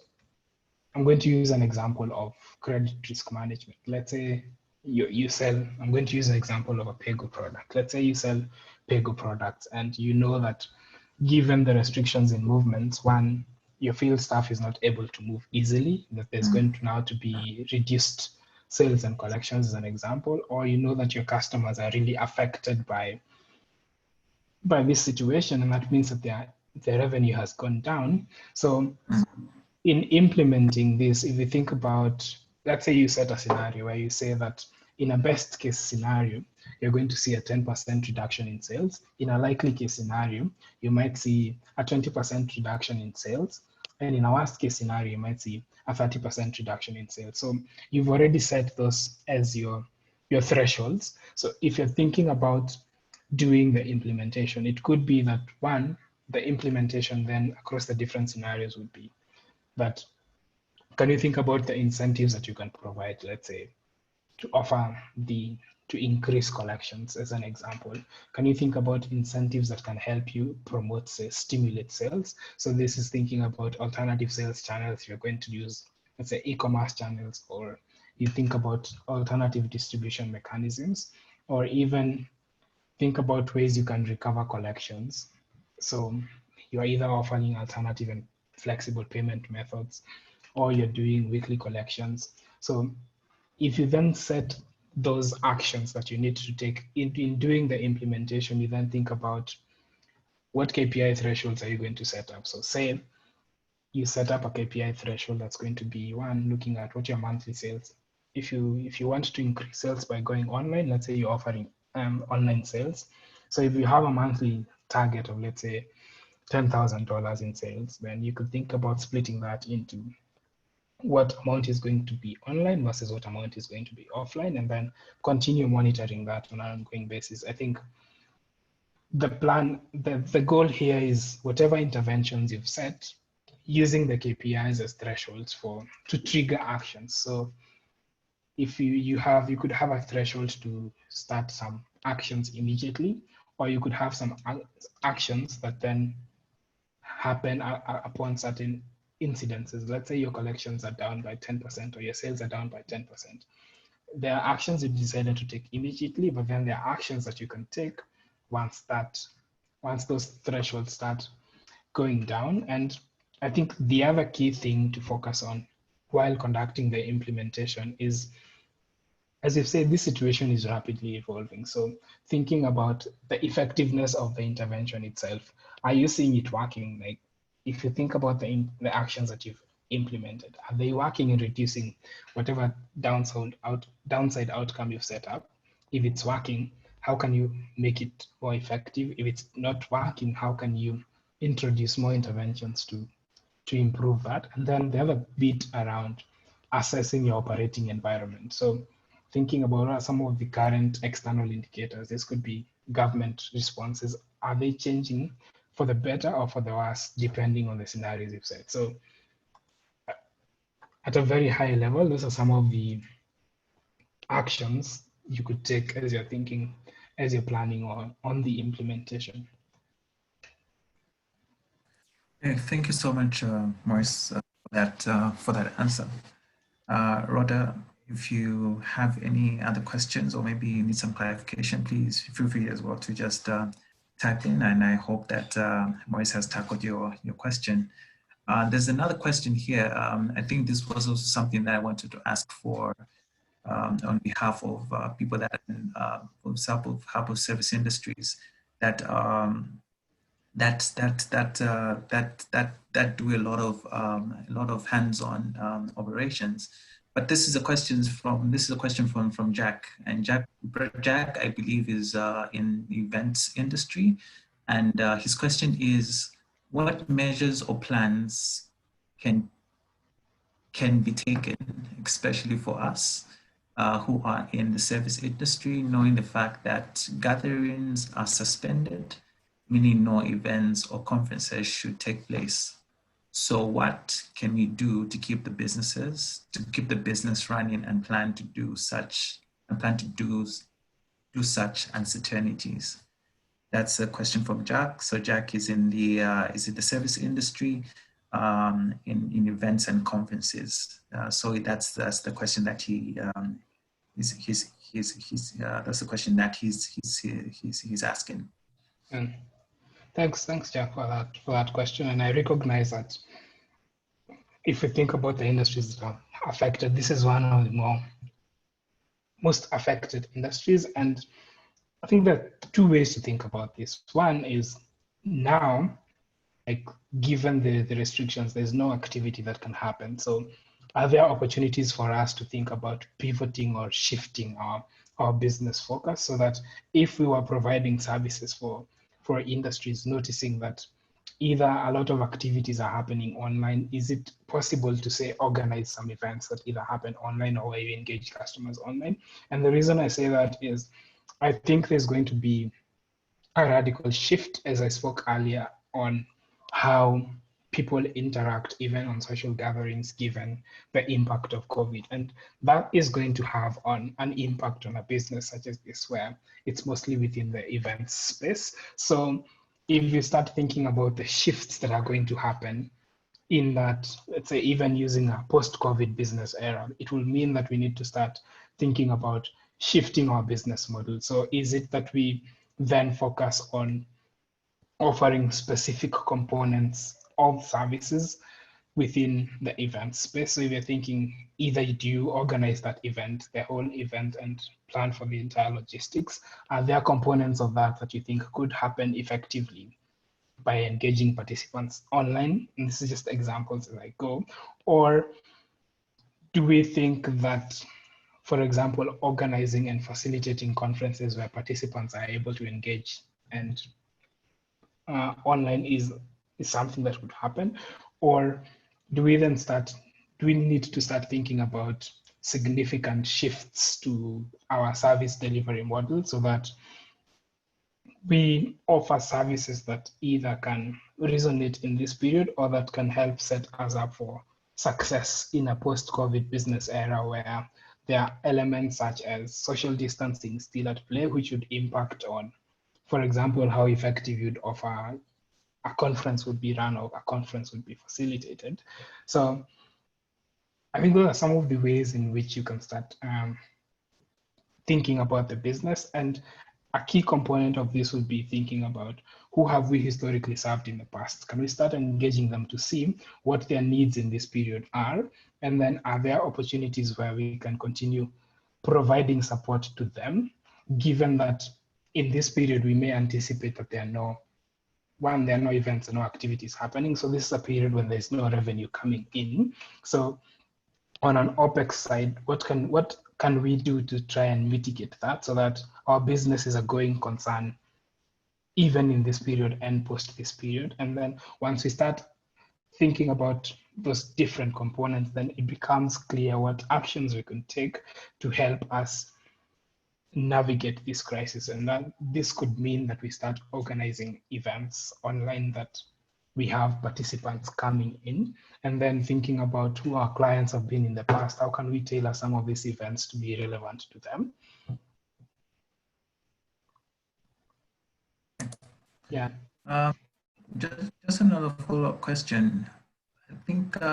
I'm going to use an example of credit risk management. Let's say you sell, I'm going to use an example of a Pego product. Let's say you sell Pego products, and you know that given the restrictions in movements, one, your field staff is not able to move easily, that there's going to now to be reduced sales and collections as an example, or you know that your customers are really affected by this situation, and that means that their revenue has gone down. So in implementing this, if you think about, let's say you set a scenario where you say that in a best case scenario, you're going to see a 10% reduction in sales. In a likely case scenario, you might see a 20% reduction in sales. And in a worst case scenario, you might see a 30% reduction in sales. So you've already set those as your thresholds. So if you're thinking about doing the implementation, it could be that one, the implementation then across the different scenarios would be that, can you think about the incentives that you can provide, let's say, to offer to increase collections as an example? Can you think about incentives that can help you promote, say, stimulate sales? So this is thinking about alternative sales channels. You're going to use, let's say, e-commerce channels, or you think about alternative distribution mechanisms, or even think about ways you can recover collections. So you're either offering alternative and flexible payment methods, or you're doing weekly collections. So if you then set those actions that you need to take in doing the implementation, you then think about what KPI thresholds are you going to set up. So say you set up a KPI threshold that's going to be one, looking at what your monthly sales. If you want to increase sales by going online, let's say you're offering online sales. So if you have a monthly target of, let's say, $10,000 in sales, then you could think about splitting that into what amount is going to be online versus what amount is going to be offline, and then continue monitoring that on an ongoing basis. I think the plan, the goal here is whatever interventions you've set, using the KPIs as thresholds to trigger actions. So if you could have a threshold to start some actions immediately, or you could have some actions that then happen upon certain incidences. Let's say your collections are down by 10% or your sales are down by 10%. There are actions you decided to take immediately, but then there are actions that you can take once those thresholds start going down. And I think the other key thing to focus on while conducting the implementation is, as you've said, this situation is rapidly evolving. So thinking about the effectiveness of the intervention itself, are you seeing it working? Like, if you think about the actions that you've implemented, are they working in reducing whatever downside outcome you've set up? If it's working, how can you make it more effective? If it's not working, how can you introduce more interventions to improve that? And then the other bit around assessing your operating environment. So thinking about some of the current external indicators, this could be government responses. Are they changing for the better or for the worse, depending on the scenarios you've set? So at a very high level, those are some of the actions you could take as you're thinking, as you're planning on the implementation. Yeah, thank you so much, Maurice, for that answer. Rhoda, if you have any other questions or maybe you need some clarification, please feel free as well to just type in, and I hope that Maurice has tackled your question. There's another question here. I think this was also something that I wanted to ask for on behalf of people that for example, help of service industries that that do a lot of hands-on operations. But this is a question from Jack, and Jack I believe is in the events industry, and his question is, what measures or plans can be taken, especially for us who are in the service industry, knowing the fact that gatherings are suspended, meaning no events or conferences should take place. So what can we do to keep the business running and plan to do such uncertainties? That's a question from Jack. So Jack is in the service industry, in events and conferences. So that's the question that that's the question that he's asking. Thanks, Jack, for that question. And I recognize that if we think about the industries that are affected, this is one of the most affected industries. And I think there are two ways to think about this. One is now, like given the restrictions, there's no activity that can happen. So are there opportunities for us to think about pivoting or shifting our business focus so that if we were providing services for industries, noticing that either a lot of activities are happening online, is it possible to say organize some events that either happen online or where you engage customers online? And the reason I say that is I think there's going to be a radical shift, as I spoke earlier, on how people interact even on social gatherings given the impact of COVID. And that is going to have an impact on a business such as this, where it's mostly within the events space. So if you start thinking about the shifts that are going to happen in that, let's say, even using a post-COVID business era, it will mean that we need to start thinking about shifting our business model. So is it that we then focus on offering specific components of services within the event space? So if you're thinking, either do you organize that event, the whole event, and plan for the entire logistics? Are there components of that that you think could happen effectively by engaging participants online? And this is just examples as I go. Or do we think that, for example, organizing and facilitating conferences where participants are able to engage and online is something that would happen? Or do we then do we need to start thinking about significant shifts to our service delivery model so that we offer services that either can resonate in this period or that can help set us up for success in a post-COVID business era where there are elements such as social distancing still at play, which would impact on, for example, how effective you'd offer a conference would be run or a conference would be facilitated. So I think those are some of the ways in which you can start thinking about the business. And a key component of this would be thinking about who have we historically served in the past? Can we start engaging them to see what their needs in this period are? And then are there opportunities where we can continue providing support to them, given that in this period, we may anticipate that there are no events and no activities happening. So this is a period when there's no revenue coming in. So on an OPEX side, what can we do to try and mitigate that so that our business is a going concern even in this period and post this period? And then once we start thinking about those different components, then it becomes clear what actions we can take to help us navigate this crisis. And that this could mean that we start organizing events online that we have participants coming in, and then thinking about who our clients have been in the past. How can we tailor some of these events to be relevant to them? Yeah. Just another follow-up question. I think you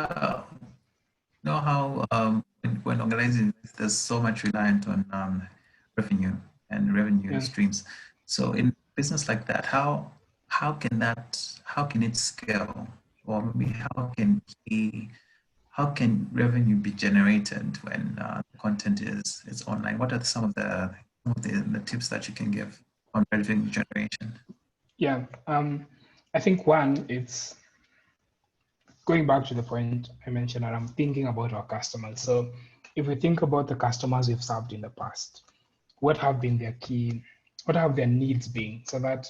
know how when organizing, there's so much reliant on revenue and revenue streams. So in business like that, how can it scale, or maybe how can revenue be generated when the content is online? What are some of the tips that you can give on revenue generation? Yeah, I think one, it's going back to the point I mentioned around thinking about our customers. So if we think about the customers we've served in the past, what have been their what have their needs been, so that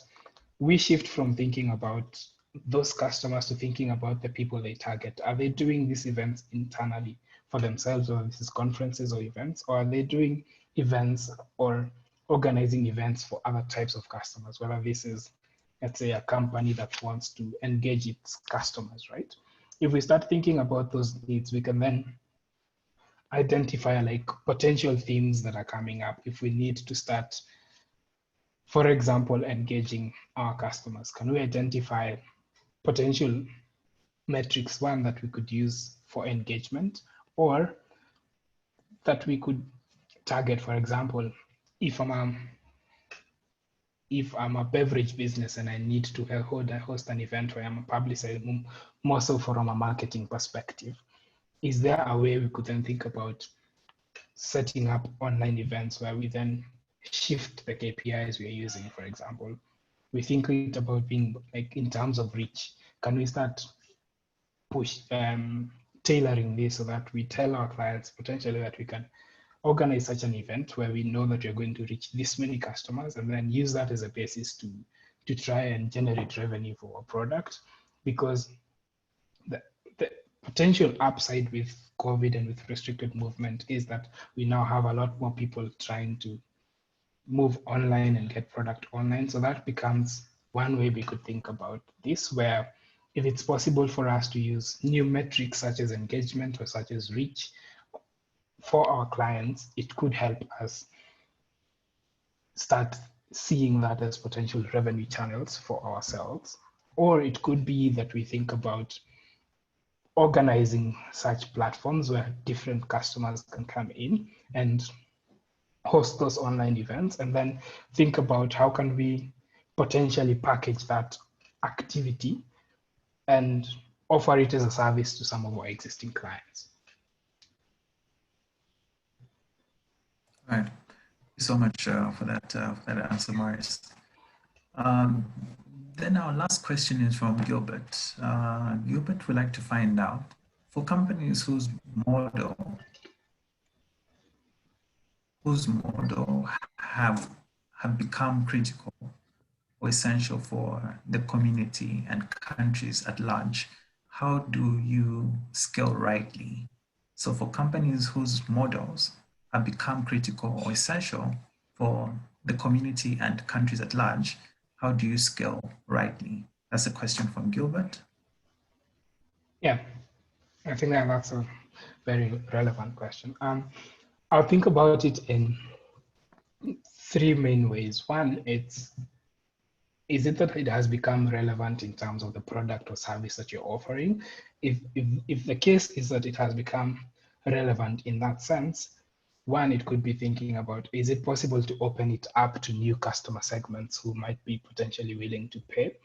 we shift from thinking about those customers to thinking about the people they target. Are they doing these events internally for themselves, or this is conferences or events, or are they doing events or organizing events for other types of customers, whether this is, let's say, a company that wants to engage its customers, right? If we start thinking about those needs, we can then identify like potential themes that are coming up if we need to start, for example, engaging our customers. Can we identify potential metrics, one, that we could use for engagement, or that we could target? For example, if I'm if I'm a beverage business and I need to host an event where I'm a publisher, more so from a marketing perspective, is there a way we could then think about setting up online events where we then shift the KPIs we are using? For example, we think it about being like in terms of reach. Can we start tailoring this so that we tell our clients potentially that we can organize such an event where we know that we're going to reach this many customers, and then use that as a basis to try and generate revenue for our product? Because the potential upside with COVID and with restricted movement is that we now have a lot more people trying to move online and get product online. So that becomes one way we could think about this, where if it's possible for us to use new metrics such as engagement or such as reach for our clients, it could help us start seeing that as potential revenue channels for ourselves. Or it could be that we think about organizing such platforms where different customers can come in and host those online events, and then think about how can we potentially package that activity and offer it as a service to some of our existing clients. All right. Thank you so much for that answer, Maurice. Then our last question is from Gilbert. Gilbert would like to find out, for companies whose model have become critical or essential for the community and countries at large, how do you scale rightly? So for companies whose models have become critical or essential for the community and countries at large, how do you scale rightly? That's a question from Gilbert. Yeah, I think that's a very relevant question. I'll think about it in three main ways. One, is it that it has become relevant in terms of the product or service that you're offering? If the case is that it has become relevant in that sense, one, it could be thinking about, is it possible to open it up to new customer segments who might be potentially willing to pay?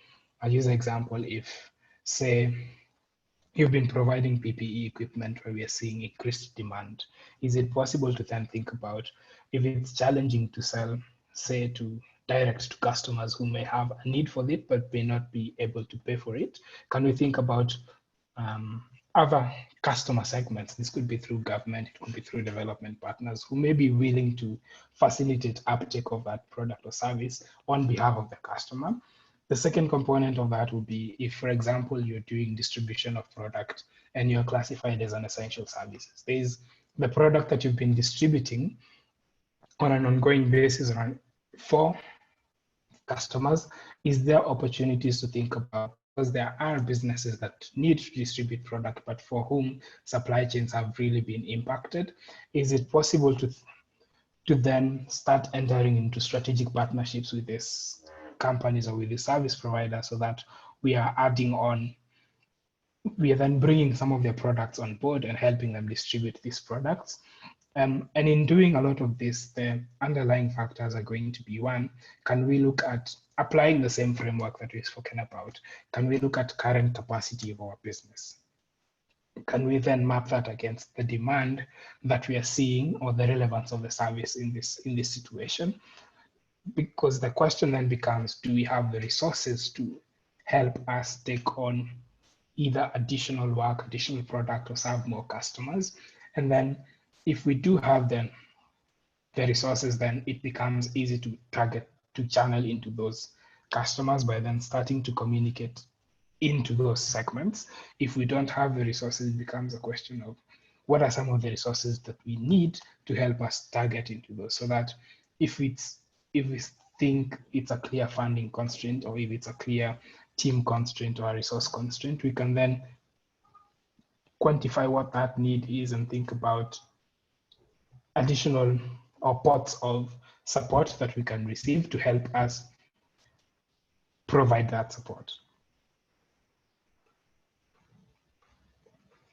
I'll use an example. If, say, you've been providing PPE equipment where we are seeing increased demand, is it possible to then think about, if it's challenging to sell, say, to direct to customers who may have a need for it but may not be able to pay for it, can we think about other customer segments? This could be through government, it could be through development partners who may be willing to facilitate uptake of that product or service on behalf of the customer. The second component of that would be if, for example, you're doing distribution of product and you're classified as an essential services. There's the product that you've been distributing on an ongoing basis for customers. Is there opportunities to think about, because there are businesses that need to distribute product, but for whom supply chains have really been impacted? Is it possible to then start entering into strategic partnerships with these companies or with the service providers, so that we are adding on, we are then bringing some of their products on board and helping them distribute these products? And in doing a lot of this, the underlying factors are going to be, one, can we look at applying the same framework that we've spoken about? Can we look at current capacity of our business? Can we then map that against the demand that we are seeing or the relevance of the service in this situation? Because the question then becomes, do we have the resources to help us take on either additional work, additional product, or serve more customers? And then if we do have the resources, then it becomes easy to target, to channel into those customers by then starting to communicate into those segments. If we don't have the resources, it becomes a question of what are some of the resources that we need to help us target into those, so that if we think it's a clear funding constraint, or if it's a clear team constraint or a resource constraint, we can then quantify what that need is and think about additional or pots of support that we can receive to help us provide that support.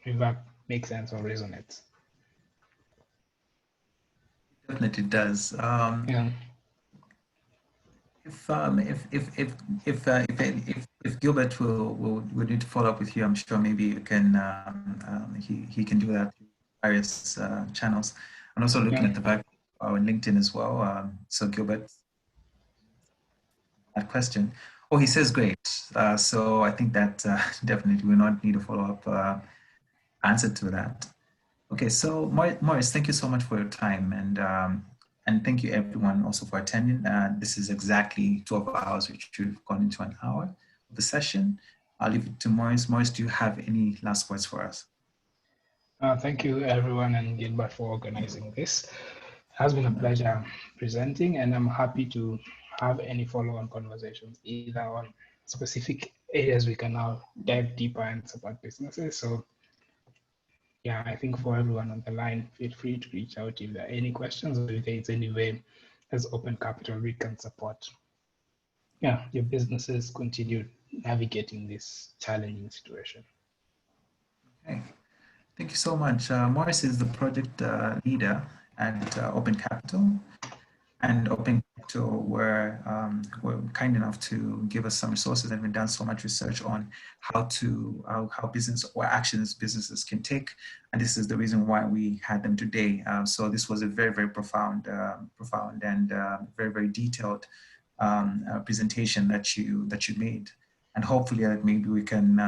If that makes sense or resonates. Definitely does. Yeah. If Gilbert will need to follow up with you, I'm sure maybe you can he can do that through various channels. I'm also looking Yeah. at the back on LinkedIn as well. So Gilbert, that question. Oh, he says great. So I think that definitely will not need a follow up answer to that. Okay, so Maurice, thank you so much for your time, and thank you everyone also for attending. This is exactly 12 hours, which we've gone into an hour of the session. I'll leave it to Maurice. Maurice, do you have any last words for us? Thank you, everyone, and Gilbert for organizing this. It has been a pleasure presenting, and I'm happy to have any follow-on conversations, either on specific areas we can now dive deeper and support businesses. So yeah, I think for everyone on the line, feel free to reach out if there are any questions or if there's any way as Open Capital we can support your businesses continue navigating this challenging situation. Okay, thank you so much. Maurice is the project leader at Open Capital. And Open Capital were kind enough to give us some resources, and we've done so much research on how business or actions businesses can take, and this is the reason why we had them today. So this was a very, very profound and very, very detailed presentation that you made, and hopefully maybe we can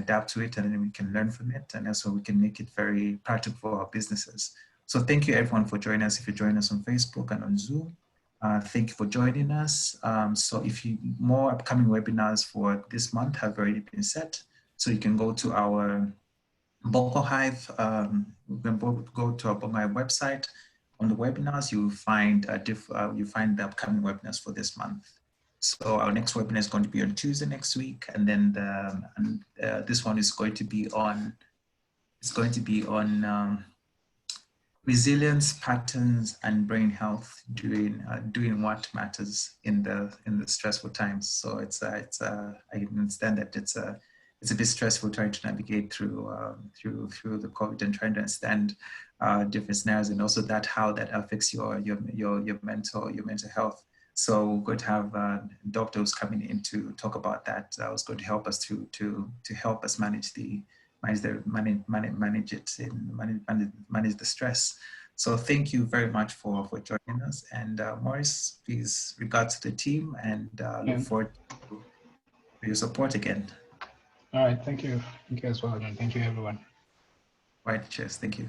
adapt to it, and then we can learn from it, and also we can make it very practical for our businesses. So thank you everyone for joining us. If you join us on Facebook and on Zoom, thank you for joining us. So more upcoming webinars for this month have already been set. So you can go to our Boko Hive, you can go to our Boko Hive website. On the webinars, you'll find the upcoming webinars for this month. So our next webinar is going to be on Tuesday next week, and then this one is going to be on. It's going to be on resilience patterns and brain health doing what matters in the stressful times. So I understand that it's a bit stressful trying to navigate through the COVID and trying to understand different scenarios, and also how that affects your mental health. So we're going to have doctors coming in to talk about that. Was going to help us to help us manage the stress. So thank you very much for joining us. And Maurice, please regards to the team, and look forward to your support again. All right, thank you as well, and thank you everyone. Right, cheers, thank you.